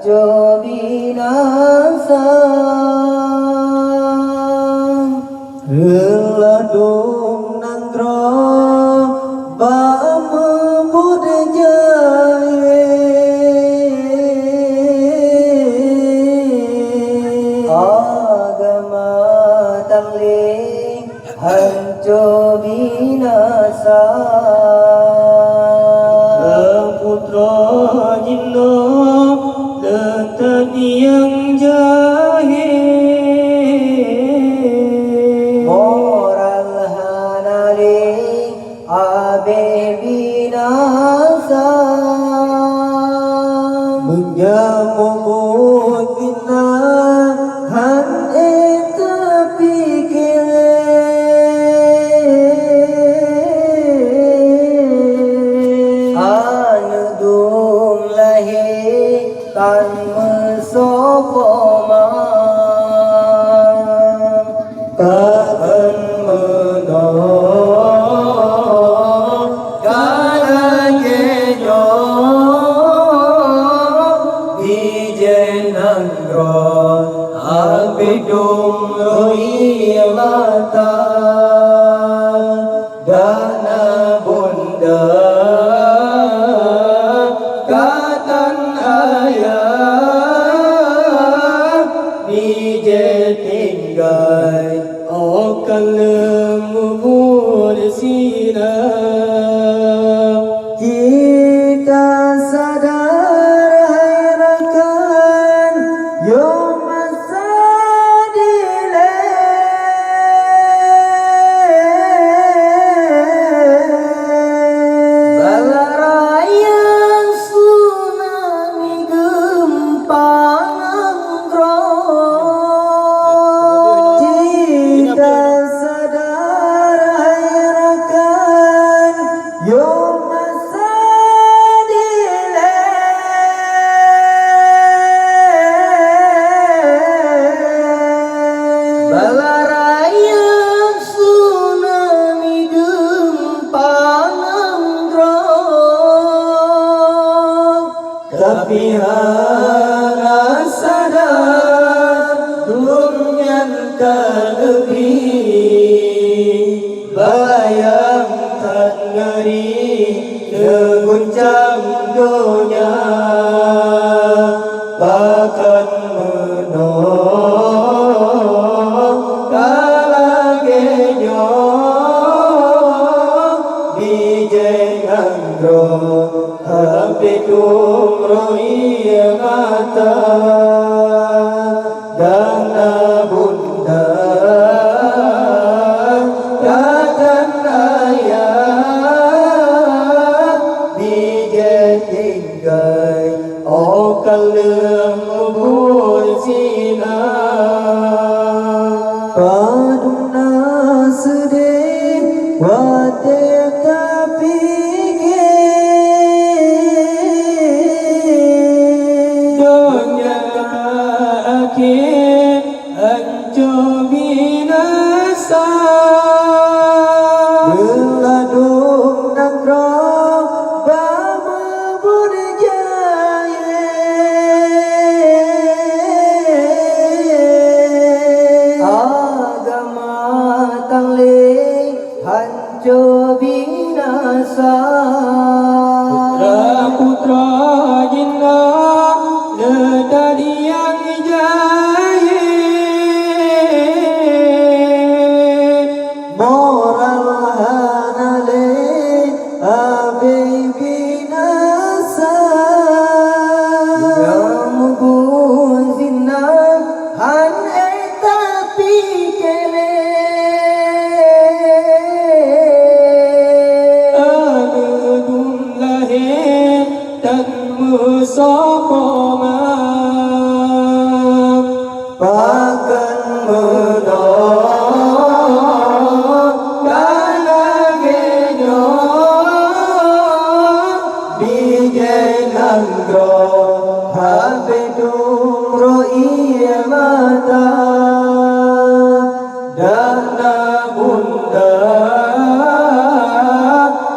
hancur binasa. Ladung Nanggroe bama budaya, agama tangling hancur binasa. Putra jinna letan yang jahil, moral hanali abe binasa. Menyambut bina han eta pikir, anudung lahir tan mesopoma, takkan menang kalangejo Bijeh Nanggroe abidum roi mata dana bunda katan ayah Bijeh tinggal akan lemubur silam. Kita sadar hayrakan yo masa bala raya tsunami gempa Nanggroe. Kita sadar hayrakan yo masa bala raya tsunami gempa Nanggroe. Tapi hana sadar dunia terlebih bayang tan ngeri mengguncang dunia, bahkan menang kalangejo Bijeh Nanggroe abidum roi mata dana bunda katan ayah Bijeh tinggal akan lemubur silam. Paduna sedih wate kapikir, dunia akhir hancur binasa. Ladung Nanggroe bama budaya, agama tangling hancur binasa. Putra-putra jinna letan yang jahil, moral hanale abe binasa. Gamubun zina han eta pikele, anudum lahir tan mesopoma, bahkan menang kalangejo Bijeh Nanggroe abidum roi mata dana bunda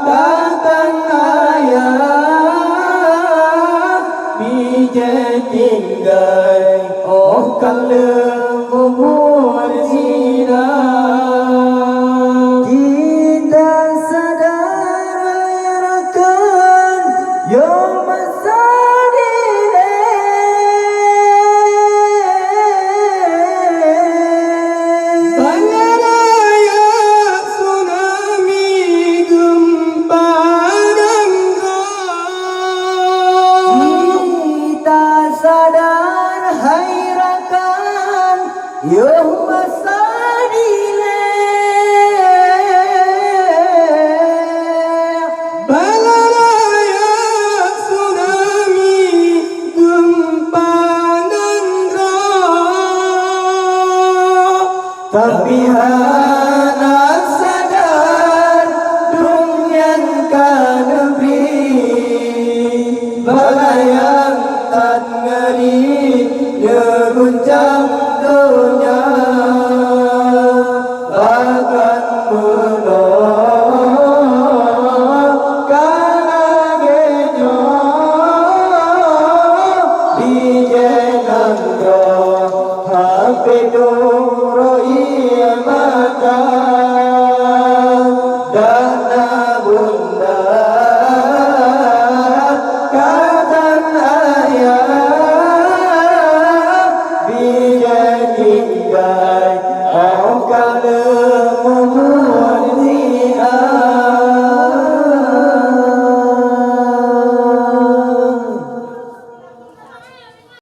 katan ayah Bijeh kalemu zina. Kita sadarakan yom sadile. Bangaraya tsunami gempa Nanggroe. Kita sadar hairakan yom sadile. Bangaraya tsunami gempa Nanggroe. Tapi hana sadar dunia kan negeri balayang tan ngeri guncang dunia akan menolong karena genyo Bijeh Nanggroe hape duro iya mata dana bunda katan ayah Bijeh Nanggroe